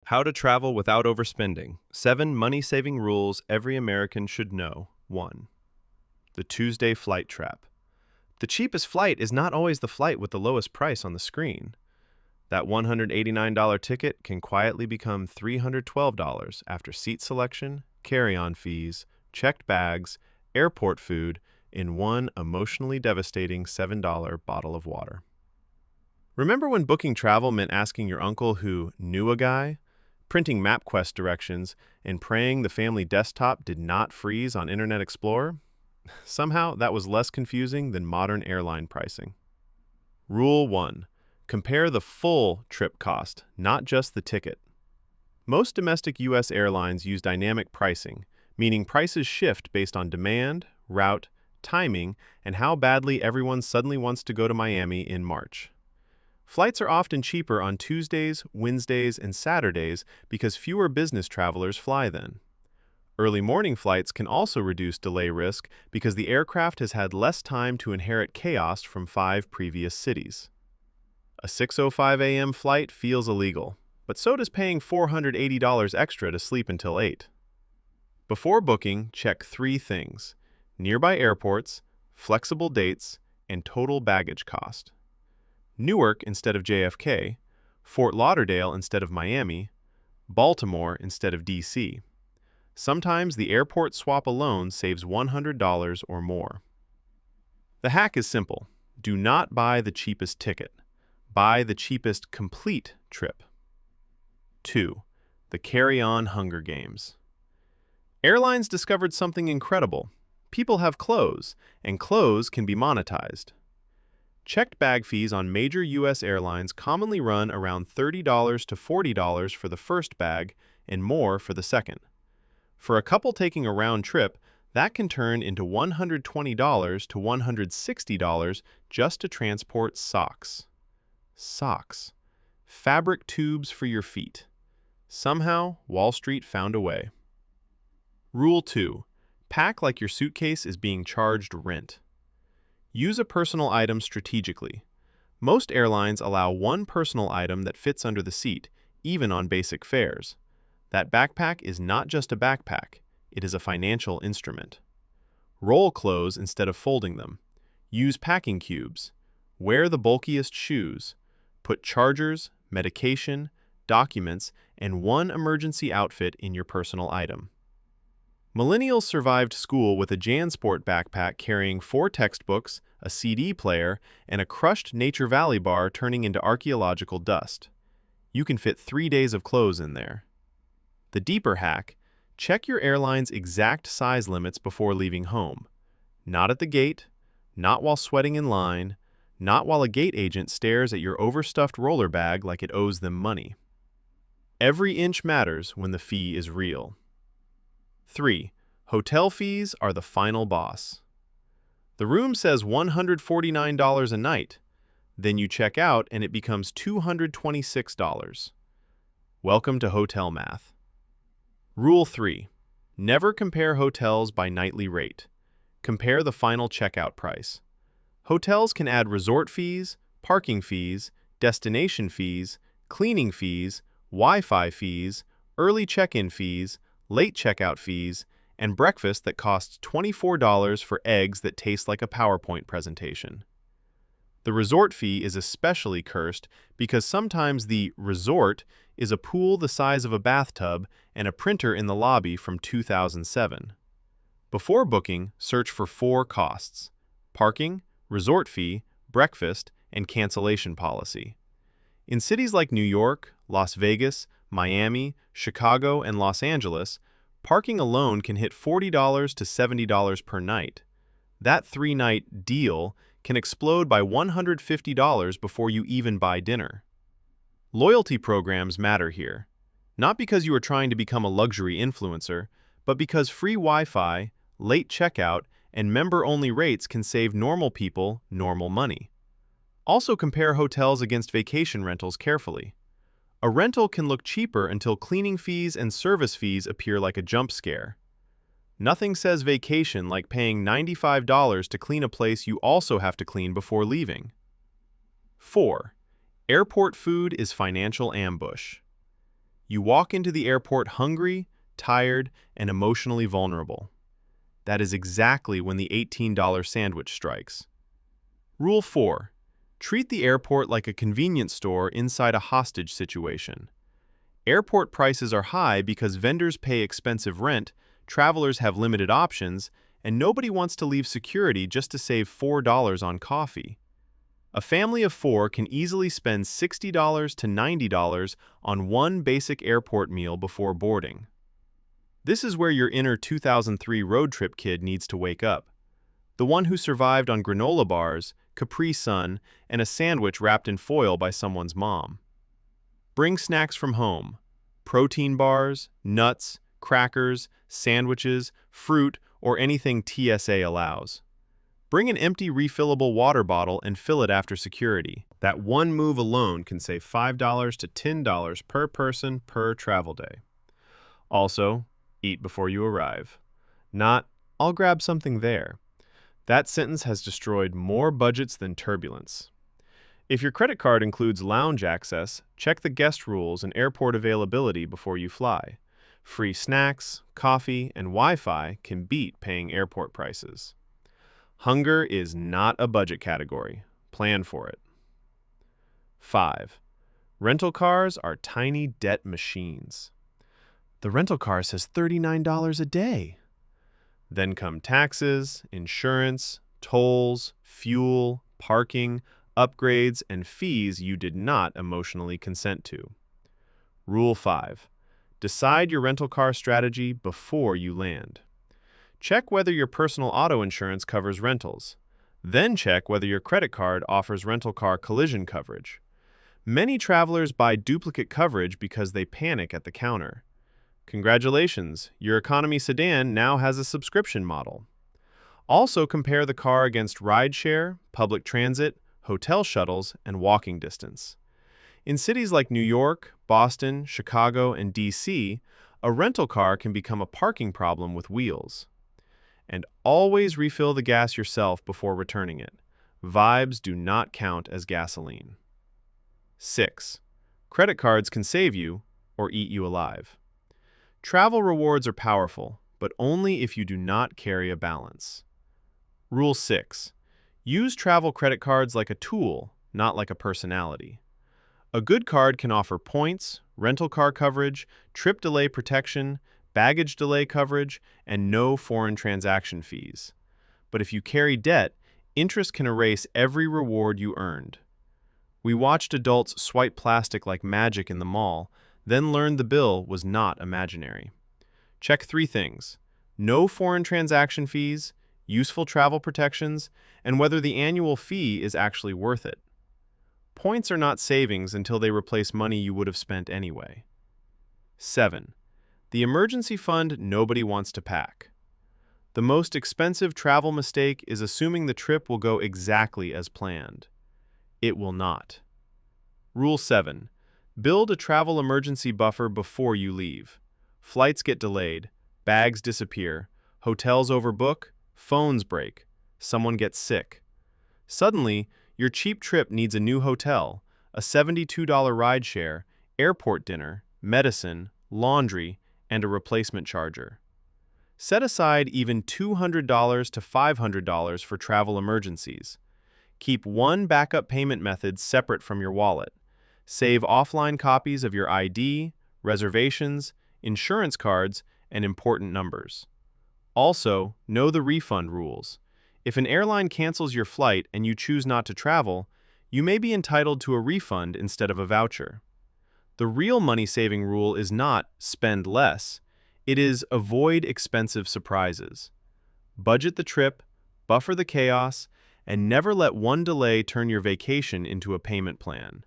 How to travel without overspending. 7 money-saving rules every American should know. 1. The Tuesday flight trap. The cheapest flight is not always the flight with the lowest price on the screen. That $189 ticket can quietly become $312 after seat selection, carry-on fees, checked bags, airport food, in one emotionally devastating $7 bottle of water. Remember when booking travel meant asking your uncle who knew a guy, printing MapQuest directions, and praying the family desktop did not freeze on Internet Explorer? Somehow, that was less confusing than modern airline pricing. Rule 1. Compare the full trip cost, not just the ticket. Most domestic U.S. airlines use dynamic pricing, meaning prices shift based on demand, route, timing, and how badly everyone suddenly wants to go to Miami in March. Flights are often cheaper on Tuesdays, Wednesdays, and Saturdays because fewer business travelers fly then. Early morning flights can also reduce delay risk because the aircraft has had less time to inherit chaos from 5 previous cities. A 6:05 a.m. flight feels illegal, but so does paying $480 extra to sleep until 8. Before booking, check 3 things: nearby airports, flexible dates, and total baggage cost. Newark instead of JFK, Fort Lauderdale instead of Miami, Baltimore instead of DC. Sometimes the airport swap alone saves $100 or more. The hack is simple. Do not buy the cheapest ticket. Buy the cheapest complete trip. 2. The carry-on Hunger Games. Airlines discovered something incredible. People have clothes, and clothes can be monetized. Checked bag fees on major U.S. airlines commonly run around $30 to $40 for the first bag and more for the second. For a couple taking a round trip, that can turn into $120 to $160 just to transport socks. Socks. Fabric tubes for your feet. Somehow, Wall Street found a way. Rule 2. Pack like your suitcase is being charged rent. Use a personal item strategically. Most airlines allow one personal item that fits under the seat, even on basic fares. That backpack is not just a backpack, it is a financial instrument. Roll clothes instead of folding them. Use packing cubes. Wear the bulkiest shoes. Put chargers, medication, documents, and one emergency outfit in your personal item. Millennials survived school with a JanSport backpack carrying 4 textbooks, a CD player, and a crushed Nature Valley bar turning into archaeological dust. You can fit 3 days of clothes in there. The deeper hack: check your airline's exact size limits before leaving home. Not at the gate, not while sweating in line, not while a gate agent stares at your overstuffed roller bag like it owes them money. Every inch matters when the fee is real. 3. Hotel fees are the final boss. The room says $149 a night. Then you check out and it becomes $226. Welcome to hotel math. Rule 3. Never compare hotels by nightly rate. Compare the final checkout price. Hotels can add resort fees, parking fees, destination fees, cleaning fees, Wi-Fi fees, early check-in fees, late checkout fees, and breakfast that costs $24 for eggs that taste like a PowerPoint presentation. The resort fee is especially cursed because sometimes the resort is a pool the size of a bathtub and a printer in the lobby from 2007. Before booking, search for 4 costs: parking, resort fee, breakfast, and cancellation policy. In cities like New York, Las Vegas, Miami, Chicago, and Los Angeles, parking alone can hit $40 to $70 per night. That 3-night deal can explode by $150 before you even buy dinner. Loyalty programs matter here, not because you are trying to become a luxury influencer, but because free Wi-Fi, late checkout, and member-only rates can save normal people normal money. Also compare hotels against vacation rentals carefully. A rental can look cheaper until cleaning fees and service fees appear like a jump scare. Nothing says vacation like paying $95 to clean a place you also have to clean before leaving. 4. Airport food is financial ambush. You walk into the airport hungry, tired, and emotionally vulnerable. That is exactly when the $18 sandwich strikes. Rule 4. Treat the airport like a convenience store inside a hostage situation. Airport prices are high because vendors pay expensive rent, travelers have limited options, and nobody wants to leave security just to save $4 on coffee. A family of 4 can easily spend $60 to $90 on one basic airport meal before boarding. This is where your inner 2003 road trip kid needs to wake up. The one who survived on granola bars, Capri Sun, and a sandwich wrapped in foil by someone's mom. Bring snacks from home. Protein bars, nuts, crackers, sandwiches, fruit, or anything TSA allows. Bring an empty refillable water bottle and fill it after security. That one move alone can save $5 to $10 per person per travel day. Also, eat before you arrive. Not, I'll grab something there. That sentence has destroyed more budgets than turbulence. If your credit card includes lounge access, check the guest rules and airport availability before you fly. Free snacks, coffee, and Wi-Fi can beat paying airport prices. Hunger is not a budget category. Plan for it. 5. Rental cars are tiny debt machines. The rental car says $39 a day. Then come taxes, insurance, tolls, fuel, parking, upgrades, and fees you did not emotionally consent to. Rule 5. Decide your rental car strategy before you land. Check whether your personal auto insurance covers rentals. Then check whether your credit card offers rental car collision coverage. Many travelers buy duplicate coverage because they panic at the counter. Congratulations, your economy sedan now has a subscription model. Also compare the car against rideshare, public transit, hotel shuttles, and walking distance. In cities like New York, Boston, Chicago, and DC, a rental car can become a parking problem with wheels. And always refill the gas yourself before returning it. Vibes do not count as gasoline. 6. Credit cards can save you or eat you alive. Travel rewards are powerful, but only if you do not carry a balance. Rule 6. Use travel credit cards like a tool, not like a personality. A good card can offer points, rental car coverage, trip delay protection, baggage delay coverage, and no foreign transaction fees. But if you carry debt, interest can erase every reward you earned. We watched adults swipe plastic like magic in the mall, then learned the bill was not imaginary. Check 3 things: no foreign transaction fees, useful travel protections, and whether the annual fee is actually worth it. Points are not savings until they replace money you would have spent anyway. 7. The emergency fund nobody wants to pack. The most expensive travel mistake is assuming the trip will go exactly as planned. It will not. Rule 7. Build a travel emergency buffer before you leave. Flights get delayed, bags disappear, hotels overbook, phones break, someone gets sick. Suddenly, your cheap trip needs a new hotel, a $72 rideshare, airport dinner, medicine, laundry, and a replacement charger. Set aside even $200 to $500 for travel emergencies. Keep one backup payment method separate from your wallet. Save offline copies of your ID, reservations, insurance cards, and important numbers. Also, know the refund rules. If an airline cancels your flight and you choose not to travel, you may be entitled to a refund instead of a voucher. The real money-saving rule is not spend less. It is avoid expensive surprises. Budget the trip, buffer the chaos, and never let one delay turn your vacation into a payment plan.